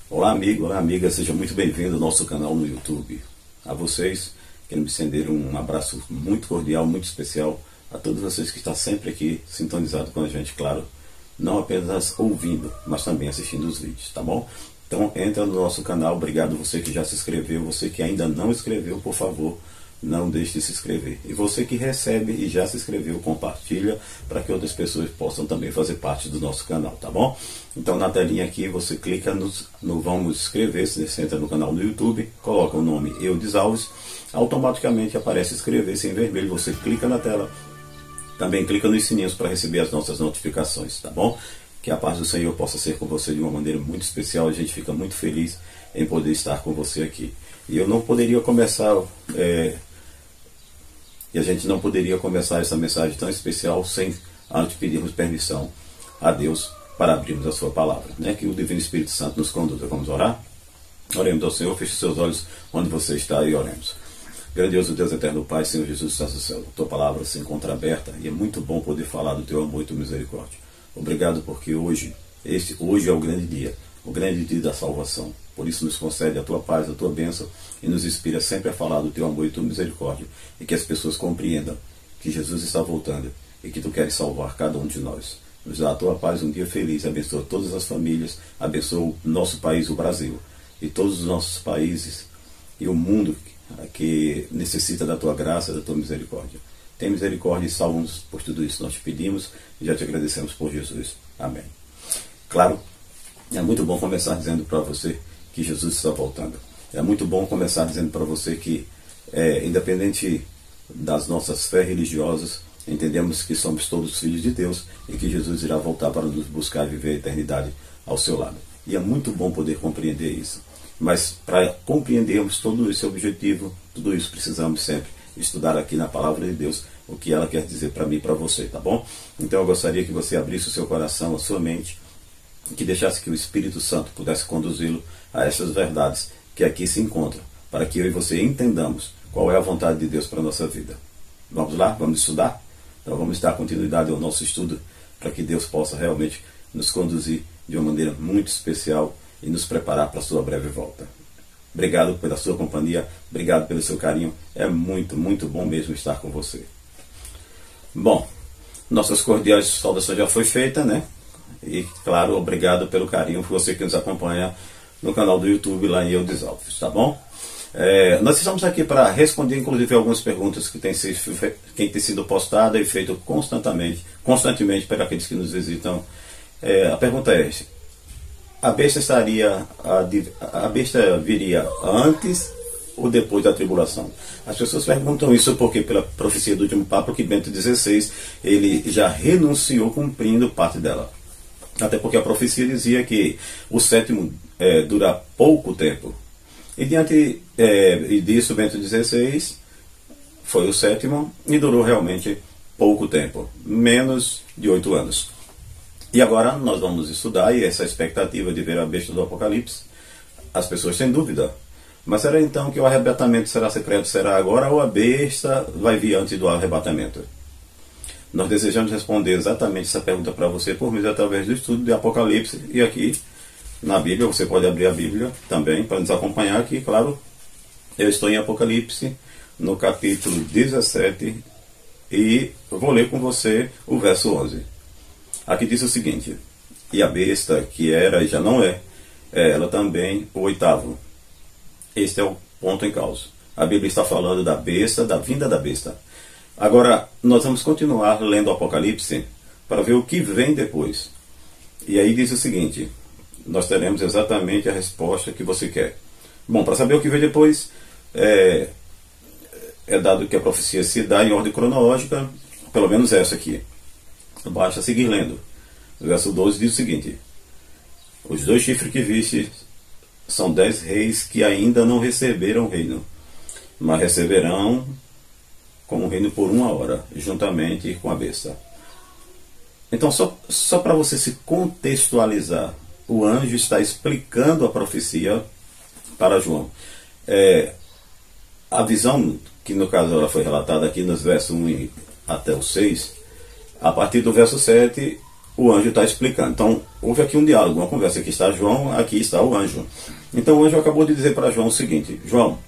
Olá amigo, olá amiga, seja muito bem-vindo ao nosso canal no YouTube. A vocês, quero me estender um abraço muito cordial, muito especial a todos vocês que estão sempre aqui sintonizados com a gente, claro, não apenas ouvindo, mas também assistindo os vídeos, tá bom? Então entra no nosso canal, obrigado você que já se inscreveu, você que ainda não inscreveu, por favor, não deixe de se inscrever. E você que recebe e já se inscreveu, compartilha para que outras pessoas possam também fazer parte do nosso canal, tá bom? Então na telinha aqui você clica no vamos inscrever, você entra no canal no YouTube, coloca o nome Eudes Alves, automaticamente aparece inscrever-se em vermelho, você clica na tela, também clica nos sininhos para receber as nossas notificações, tá bom? Que a paz do Senhor possa ser com você de uma maneira muito especial, a gente fica muito feliz em poder estar com você aqui. E eu não poderia começar... E a gente não poderia começar essa mensagem tão especial sem antes pedirmos permissão a Deus para abrirmos a sua palavra, né? Que o Divino Espírito Santo nos conduza. Vamos orar? Oremos ao Senhor, feche seus olhos onde você está e oremos. Grandioso Deus eterno Pai, Senhor Jesus, está no céu. Tua palavra se encontra aberta e é muito bom poder falar do teu amor e tua misericórdia. Obrigado porque hoje é o grande dia da salvação. Por isso nos concede a tua paz, a tua bênção e nos inspira sempre a falar do teu amor e tua misericórdia e que as pessoas compreendam que Jesus está voltando e que tu queres salvar cada um de nós. Nos dá a tua paz, um dia feliz, abençoa todas as famílias, abençoa o nosso país, o Brasil, e todos os nossos países e o mundo que necessita da tua graça, da tua misericórdia. Tem misericórdia e salva-nos por tudo isso. Nós te pedimos e já te agradecemos por Jesus. Amém. Claro, é muito bom começar dizendo para você que Jesus está voltando. É muito bom começar dizendo para você que, independente das nossas fés religiosas, entendemos que somos todos filhos de Deus e que Jesus irá voltar para nos buscar e viver a eternidade ao seu lado. E é muito bom poder compreender isso. Mas para compreendermos todo esse objetivo, tudo isso precisamos sempre estudar aqui na Palavra de Deus o que ela quer dizer para mim e para você, tá bom? Então eu gostaria que você abrisse o seu coração, a sua mente, e que deixasse que o Espírito Santo pudesse conduzi-lo a essas verdades que aqui se encontram, para que eu e você entendamos qual é a vontade de Deus para a nossa vida. Vamos lá? Vamos estudar? Então vamos dar continuidade ao nosso estudo, para que Deus possa realmente nos conduzir de uma maneira muito especial e nos preparar para a sua breve volta. Obrigado pela sua companhia, obrigado pelo seu carinho, é muito, muito bom mesmo estar com você. Bom, nossas cordiais saudações já foi feita, né? E, claro, obrigado pelo carinho, você que nos acompanha no canal do YouTube, lá em Eudes Alves, tá bom? Nós estamos aqui para responder, inclusive, algumas perguntas que têm sido postadas e feitas constantemente para aqueles que nos visitam. A pergunta é: a besta viria antes ou depois da tribulação? As pessoas perguntam isso porque, pela profecia do último Papa, que Bento XVI, ele já renunciou cumprindo parte dela. Até porque a profecia dizia que o sétimo dura pouco tempo. E diante disso, Bento XVI foi o sétimo e durou realmente pouco tempo, menos de 8 anos. E agora nós vamos estudar, e essa expectativa de ver a besta do Apocalipse, as pessoas têm dúvida. Mas será então que o arrebatamento será secreto? Será agora ou a besta vai vir antes do arrebatamento? Nós desejamos responder exatamente essa pergunta para você por meio através do estudo de Apocalipse. E aqui na Bíblia, você pode abrir a Bíblia também para nos acompanhar aqui, claro. Eu estou em Apocalipse, no capítulo 17, e vou ler com você o verso 11. Aqui diz o seguinte: e a besta, que era e já não é ela também o oitavo. Este é o ponto em causa. A Bíblia está falando da besta, da vinda da besta. Agora, nós vamos continuar lendo o Apocalipse para ver o que vem depois. E aí diz o seguinte: nós teremos exatamente a resposta que você quer. Bom, para saber o que vem depois, é dado que a profecia se dá em ordem cronológica, pelo menos essa aqui. Basta seguir lendo. O verso 12 diz o seguinte: os 2 chifres que viste são 10 reis que ainda não receberam o reino, mas receberão como reino por 1 hora, juntamente com a besta. Então, só para você se contextualizar, o anjo está explicando a profecia para João. A visão, que no caso ela foi relatada aqui nos versos 1 até o 6, a partir do verso 7, o anjo está explicando. Então, houve aqui um diálogo, uma conversa. Aqui está João, aqui está o anjo. Então, o anjo acabou de dizer para João o seguinte: João,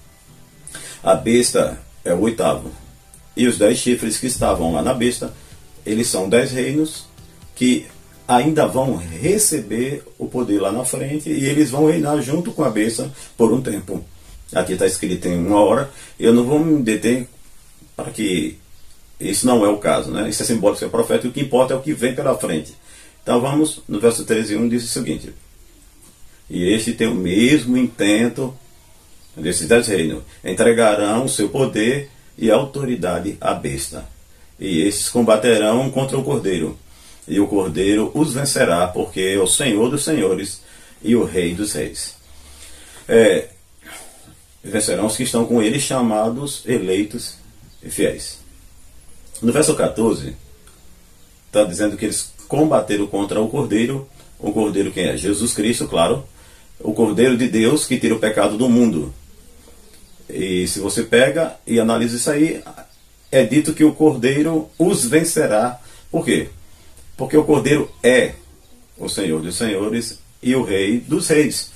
a besta é o 8º. E os 10 chifres que estavam lá na besta, eles são 10 reinos que ainda vão receber o poder lá na frente e eles vão reinar junto com a besta por um tempo. Aqui está escrito em 1 hora. Eu não vou me deter para que isso não é o caso, né? Isso é simbólico, isso é profético. O que importa é o que vem pela frente. Então vamos no verso 13:1, diz o seguinte: e este tem o mesmo intento desses 10 reinos: entregarão o seu poder e autoridade à besta, e estes combaterão contra o Cordeiro, e o Cordeiro os vencerá, porque é o Senhor dos senhores e o Rei dos reis. Vencerão os que estão com ele, chamados, eleitos e fiéis. No verso 14 está dizendo que eles combateram contra o Cordeiro. O Cordeiro quem é? Jesus Cristo, claro. O Cordeiro de Deus que tira o pecado do mundo. E se você pega e analisa isso aí, é dito que o Cordeiro os vencerá. Por quê? Porque o Cordeiro é o Senhor dos senhores e o Rei dos reis.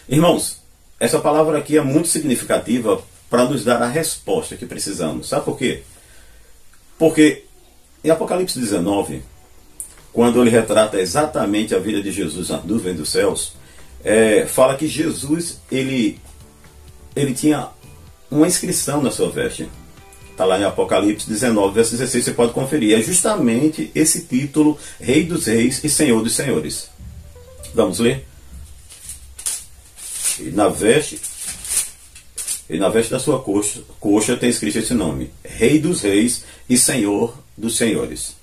Irmãos, essa palavra aqui é muito significativa para nos dar a resposta que precisamos. Sabe por quê? Porque em Apocalipse 19, quando ele retrata exatamente a vida de Jesus nas nuvens dos céus, fala que Jesus, ele tinha uma inscrição na sua veste. Está lá em Apocalipse 19, verso 16, você pode conferir. É justamente esse título, Rei dos Reis e Senhor dos Senhores. Vamos ler? E na veste da sua coxa tem escrito esse nome: Rei dos Reis e Senhor dos Senhores.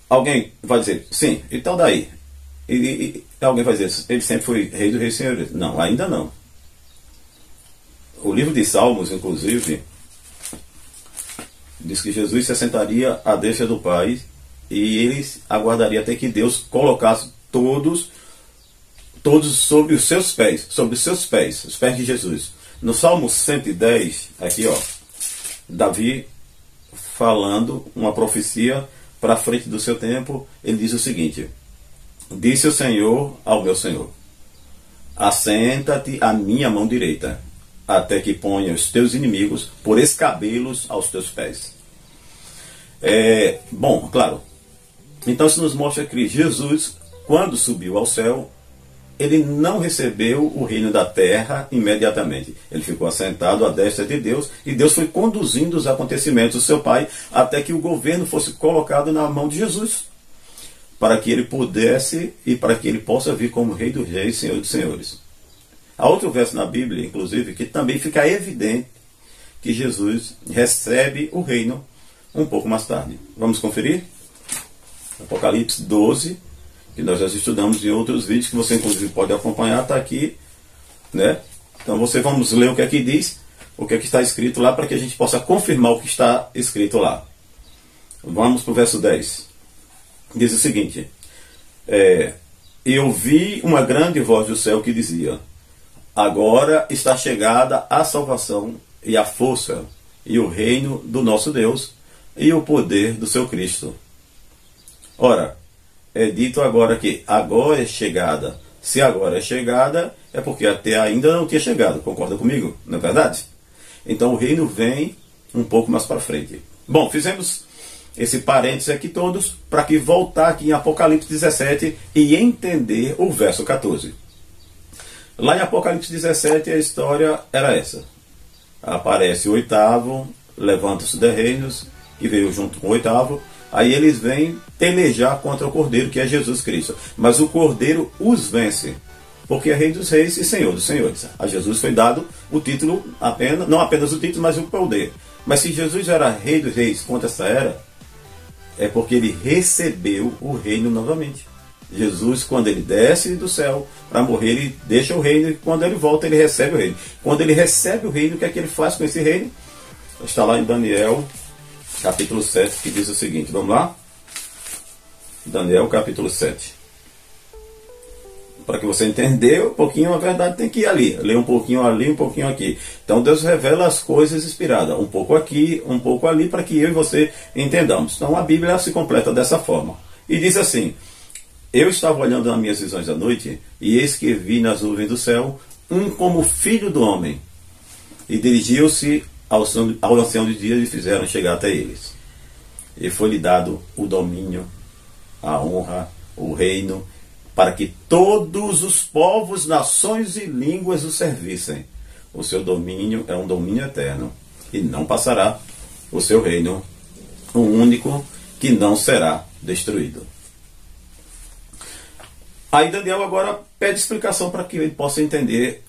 Alguém vai dizer, sim, então daí? E alguém vai dizer, ele sempre foi Rei dos Reis e Senhores? Não, ainda não. O livro de Salmos, inclusive, diz que Jesus se assentaria à destra do Pai e ele aguardaria até que Deus colocasse todos sobre os seus pés, os pés de Jesus. No Salmo 110, aqui ó, Davi falando uma profecia para frente do seu tempo, ele diz o seguinte: disse o Senhor ao meu Senhor, assenta-te à minha mão direita, até que ponha os teus inimigos por escabelos aos teus pés. Bom, claro, então isso nos mostra que Jesus, quando subiu ao céu, ele não recebeu o reino da terra imediatamente. Ele ficou assentado à destra de Deus e Deus foi conduzindo os acontecimentos do seu Pai até que o governo fosse colocado na mão de Jesus, para que ele pudesse e para que ele possa vir como Rei dos Reis, Senhor dos Senhores. Há outro verso na Bíblia, inclusive, que também fica evidente que Jesus recebe o reino um pouco mais tarde. Vamos conferir? Apocalipse 12, que nós já estudamos em outros vídeos, que você inclusive pode acompanhar, está aqui, né? Então vamos ler o que aqui diz, o que aqui está escrito lá, para que a gente possa confirmar o que está escrito lá. Vamos para o verso 10. Diz o seguinte: eu vi uma grande voz do céu que dizia: agora está chegada a salvação e a força e o reino do nosso Deus e o poder do seu Cristo. Ora, é dito agora que agora é chegada. Se agora é chegada, é porque até ainda não tinha chegado. Concorda comigo? Não é verdade? Então o reino vem um pouco mais para frente. Bom, fizemos esse parênteses aqui todos para que voltar aqui em Apocalipse 17 e entender o verso 14. Lá em Apocalipse 17 a história era essa. Aparece o 8º, levanta-se de reinos, que veio junto com o 8º. Aí eles vêm pelejar contra o Cordeiro, que é Jesus Cristo. Mas o Cordeiro os vence, porque é Rei dos Reis e Senhor dos Senhores. A Jesus foi dado o título, não apenas o título, mas o poder. Mas se Jesus era Rei dos Reis contra essa era, é porque ele recebeu o reino novamente. Jesus, quando ele desce do céu para morrer, ele deixa o reino, e quando ele volta, ele recebe o reino. Quando ele recebe o reino, o que é que ele faz com esse reino? Está lá em Daniel, capítulo 7, que diz o seguinte, vamos lá? Daniel, capítulo 7. A para que você entender um pouquinho a verdade, tem que ir ali, ler um pouquinho ali, um pouquinho aqui. Então Deus revela as coisas inspiradas, um pouco aqui, um pouco ali, para que eu e você entendamos. Então a Bíblia se completa dessa forma. E diz assim: eu estava olhando nas minhas visões da noite, e eis que vi nas nuvens do céu um como filho do homem, e dirigiu-se ao ancião de dias e fizeram chegar até eles. E foi-lhe dado o domínio, a honra, o reino, para que todos os povos, nações e línguas o servissem. O seu domínio é um domínio eterno, e não passará. O seu reino, o único que não será destruído. Aí Daniel agora pede explicação para que ele possa entender.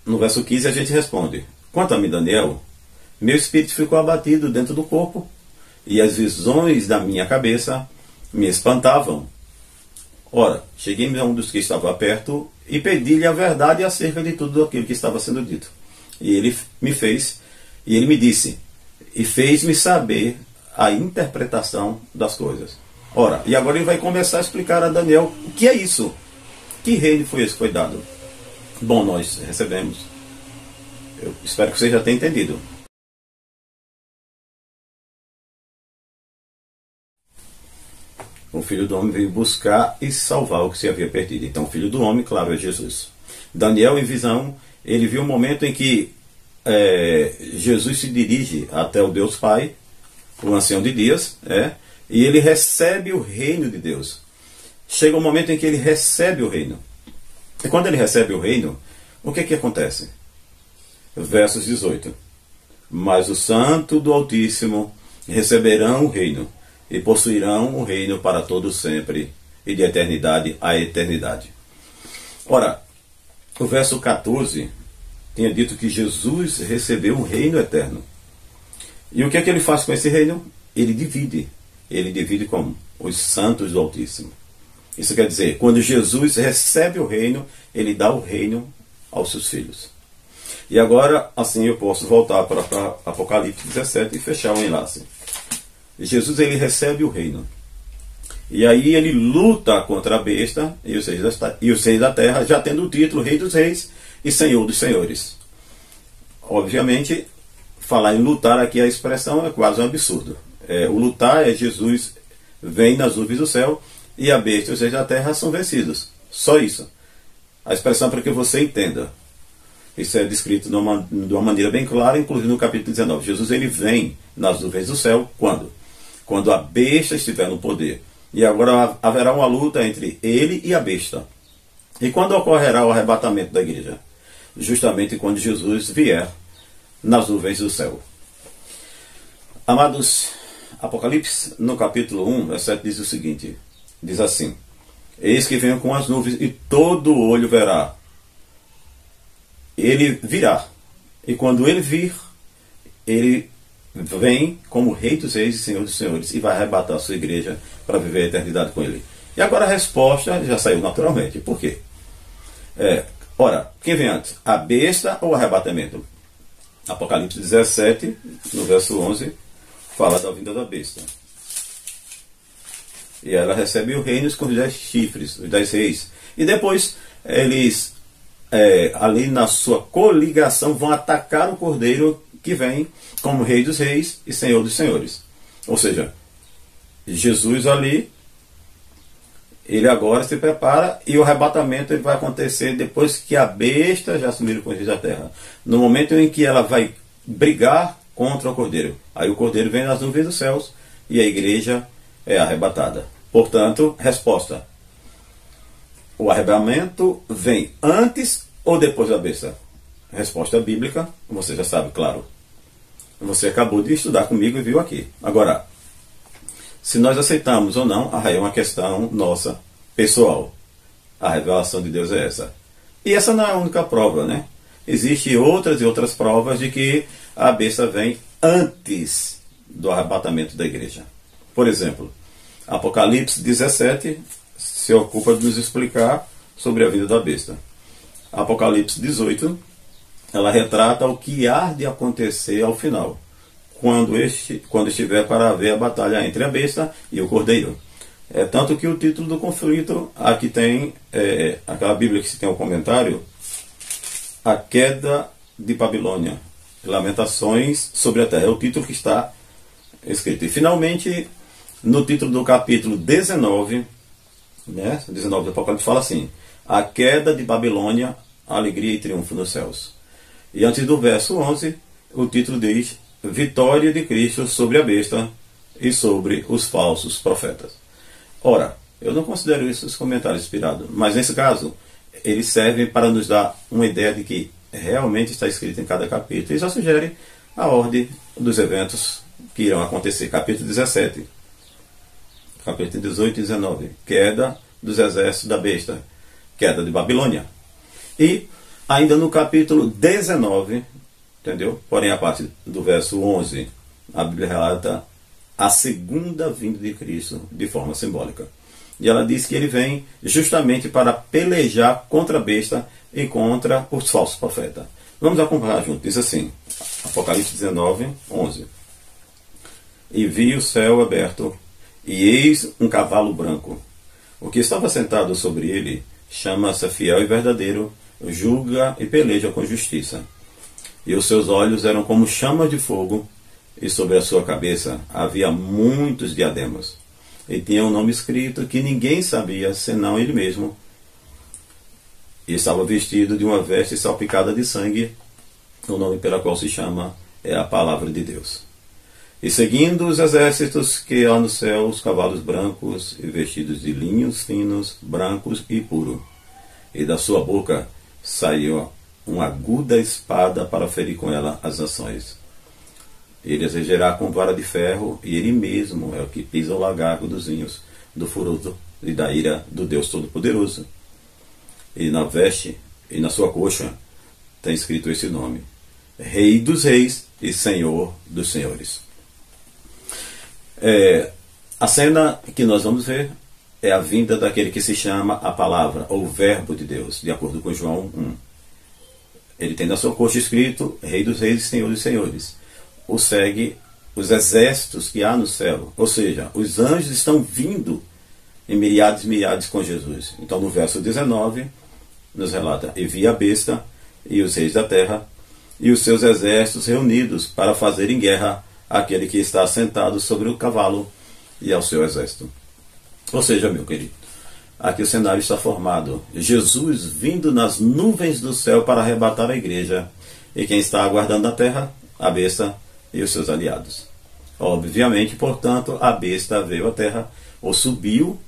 No verso 15 a gente responde: quanto a mim, Daniel, meu espírito ficou abatido dentro do corpo, e as visões da minha cabeça me espantavam. Ora, cheguei a um dos que estava perto e pedi-lhe a verdade acerca de tudo aquilo que estava sendo dito. E ele me disse, e fez-me saber a interpretação das coisas. Ora, e agora ele vai começar a explicar a Daniel o que é isso. Que reino foi esse que foi dado? Bom, nós recebemos. Eu espero que você já tenha entendido. O Filho do Homem veio buscar e salvar o que se havia perdido. Então, o Filho do Homem, claro, é Jesus. Daniel, em visão, ele viu um momento em que Jesus se dirige até o Deus Pai, o ancião de dias, e ele recebe o reino de Deus. Chega um momento em que ele recebe o reino. E quando ele recebe o reino, o que acontece? Versos 18. Mas o santo do Altíssimo receberão o reino, e possuirão o reino para todo sempre, e de eternidade a eternidade. Ora, o verso 14 tinha dito que Jesus recebeu um reino eterno. E o que é que ele faz com esse reino? Ele divide. Ele divide como? Os santos do Altíssimo. Isso quer dizer, quando Jesus recebe o reino, ele dá o reino aos seus filhos. E agora, assim eu posso voltar para Apocalipse 17 e fechar o enlace. Jesus, ele recebe o reino. E aí ele luta contra a besta e os reis da terra, já tendo o título Rei dos Reis e Senhor dos Senhores. Obviamente, falar em lutar aqui, a expressão é quase um absurdo. O lutar é Jesus vem nas nuvens do céu e a besta e os reis da terra são vencidos. Só isso. A expressão é para que você entenda. Isso é descrito de uma maneira bem clara, inclusive no capítulo 19. Jesus, ele vem nas nuvens do céu quando? Quando a besta estiver no poder. E agora haverá uma luta entre ele e a besta. E quando ocorrerá o arrebatamento da igreja? Justamente quando Jesus vier nas nuvens do céu. Amados, Apocalipse, no capítulo 1, verso 7, diz o seguinte. Diz assim: eis que venho com as nuvens, e todo olho verá. Ele virá. E quando ele vir, ele vem como Rei dos Reis e Senhor dos Senhores, e vai arrebatar a sua igreja para viver a eternidade com ele. E agora a resposta já saiu naturalmente. Por quê? Ora, quem vem antes? A besta ou o arrebatamento? Apocalipse 17, no verso 11, fala da vinda da besta. E ela recebe o reino com os 10 chifres, os 10 reis. E depois eles, ali na sua coligação, vão atacar o cordeiro que vem como Rei dos Reis e Senhor dos Senhores. Ou seja, Jesus ali, ele agora se prepara, e o arrebatamento ele vai acontecer depois que a besta já assumiu com os reis da terra. No momento em que ela vai brigar contra o cordeiro. Aí o cordeiro vem nas nuvens dos céus e a igreja é arrebatada. Portanto, resposta: o arrebatamento vem antes ou depois da besta? Resposta bíblica, você já sabe, claro. Você acabou de estudar comigo e viu aqui. Agora, se nós aceitamos ou não, aí é uma questão nossa, pessoal. A revelação de Deus é essa. E essa não é a única prova, né? Existem outras e outras provas de que a besta vem antes do arrebatamento da igreja. Por exemplo, Apocalipse 17 se ocupa de nos explicar sobre a vida da besta. Apocalipse 18, ela retrata o que há de acontecer ao final, quando estiver para haver a batalha entre a besta e o cordeiro. É tanto que o título do conflito, aqui tem aquela Bíblia que se tem um comentário, A Queda de Babilônia, Lamentações sobre a Terra. É o título que está escrito. E finalmente, no título do capítulo 19, né, 19 do Apocalipse, fala assim: A Queda de Babilônia, Alegria e Triunfo nos Céus. E antes do verso 11, o título diz: Vitória de Cristo sobre a besta e sobre os falsos profetas. Ora, eu não considero esses comentários inspirados, mas nesse caso, eles servem para nos dar uma ideia de que realmente está escrito em cada capítulo. E já sugere a ordem dos eventos que irão acontecer. Capítulo 17, capítulo 18 e 19. Queda dos exércitos da besta. Queda de Babilônia. E ainda no capítulo 19, entendeu? Porém, a partir do verso 11, a Bíblia relata a segunda vinda de Cristo de forma simbólica. E ela diz que ele vem justamente para pelejar contra a besta e contra os falsos profetas. Vamos acompanhar junto. Diz assim, Apocalipse 19, 11. E vi o céu aberto, e eis um cavalo branco. O que estava sentado sobre ele chama-se Fiel e Verdadeiro, julga e peleja com justiça. E os seus olhos eram como chamas de fogo, e sobre a sua cabeça havia muitos diademas. E tinha um nome escrito que ninguém sabia, senão ele mesmo. E estava vestido de uma veste salpicada de sangue. O nome pela qual se chama é a Palavra de Deus. E seguindo os exércitos que há no céu, os cavalos brancos e vestidos de linhos finos, brancos e puro. E da sua boca saiu uma aguda espada para ferir com ela as nações. Ele as regerá com vara de ferro, e ele mesmo é o que pisa o lagarto dos vinhos, do furor e da ira do Deus Todo-Poderoso. E na veste e na sua coxa tem escrito esse nome: Rei dos Reis e Senhor dos Senhores. A cena que nós vamos ver é a vinda daquele que se chama a Palavra, ou Verbo de Deus, de acordo com João 1. Ele tem na sua coxa escrito Rei dos Reis e Senhor dos Senhores. O segue os exércitos que há no céu, ou seja, os anjos estão vindo em milhares e milhares com Jesus. Então no verso 19 nos relata: E vi a besta e os reis da terra e os seus exércitos reunidos para fazerem guerra àquele que está sentado sobre o cavalo e ao seu exército. Ou seja, meu querido, aqui o cenário está formado: Jesus vindo nas nuvens do céu para arrebatar a igreja, e quem está aguardando na terra? A besta e os seus aliados. Obviamente, portanto, a besta veio à terra, ou subiu,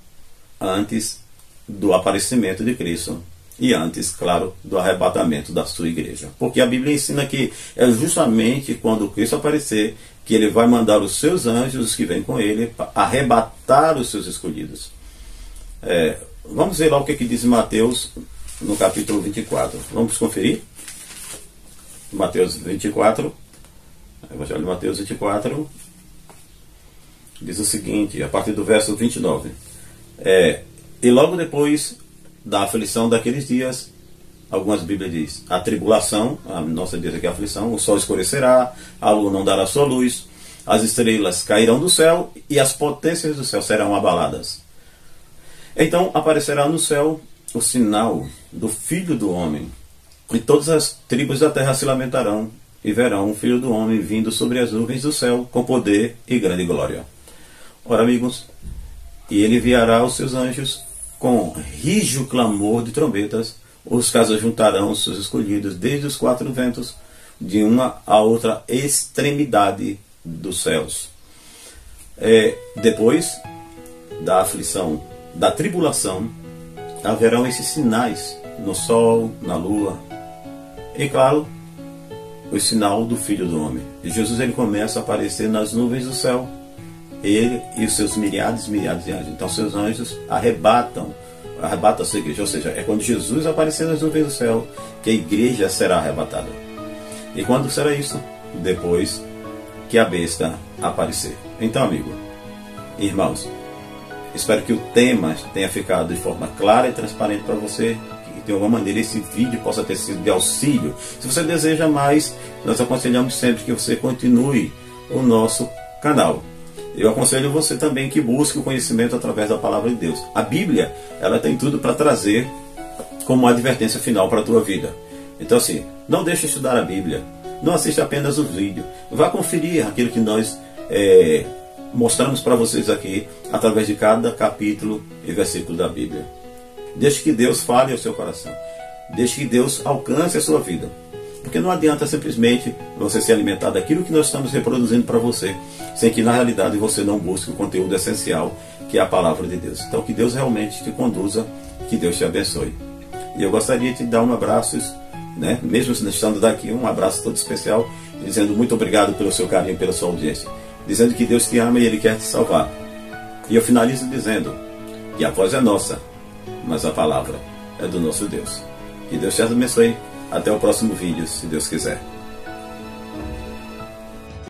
antes do aparecimento de Cristo e antes, claro, do arrebatamento da sua igreja. Porque a Bíblia ensina que é justamente quando Cristo aparecer que ele vai mandar os seus anjos, os que vêm com ele, para arrebatar os seus escolhidos. Vamos ver lá o que diz Mateus no capítulo 24. Vamos conferir? Mateus 24. Evangelho de Mateus 24 diz o seguinte, a partir do verso 29. E logo depois da aflição daqueles dias, algumas Bíblias dizem, a tribulação, a nossa diz aqui a aflição, o sol escurecerá, a lua não dará sua luz, as estrelas cairão do céu e as potências do céu serão abaladas. Então aparecerá no céu o sinal do Filho do Homem, e todas as tribos da terra se lamentarão e verão o Filho do Homem vindo sobre as nuvens do céu com poder e grande glória. Ora, amigos, e ele enviará os seus anjos com rijo clamor de trombetas, os quais juntarão os seus escolhidos desde os quatro ventos, de uma a outra extremidade dos céus. Depois da aflição, da tribulação, haverão esses sinais no sol, na lua, e claro, o sinal do Filho do Homem. E Jesus ele começa a aparecer nas nuvens do céu, ele e os seus milhares e milhares de anjos. Então seus anjos arrebatam a sua igreja, ou seja, é quando Jesus aparecer nas nuvens do céu que a igreja será arrebatada. E quando será isso? Depois que a besta aparecer. Então, amigo, irmãos, espero que o tema tenha ficado de forma clara e transparente para você, que de alguma maneira esse vídeo possa ter sido de auxílio. Se você deseja mais, nós aconselhamos sempre que você continue o nosso canal. eu aconselho você também que busque o conhecimento através da palavra de Deus. A Bíblia, ela tem tudo para trazer como uma advertência final para a tua vida. Então assim, não deixe de estudar a Bíblia, não assista apenas o vídeo, vá conferir aquilo que nós mostramos para vocês aqui, através de cada capítulo e versículo da Bíblia. Deixe que Deus fale ao seu coração, deixe que Deus alcance a sua vida, porque não adianta simplesmente você se alimentar daquilo que nós estamos reproduzindo para você, sem que na realidade você não busque o conteúdo essencial, que é a palavra de Deus. Então que Deus realmente te conduza, que Deus te abençoe. E eu gostaria de te dar um abraço, né? Mesmo estando daqui, um abraço todo especial, dizendo muito obrigado pelo seu carinho, pela sua audiência, dizendo que Deus te ama e Ele quer te salvar. E eu finalizo dizendo que a voz é nossa, mas a palavra é do nosso Deus. Que Deus te abençoe. Até o próximo vídeo, se Deus quiser.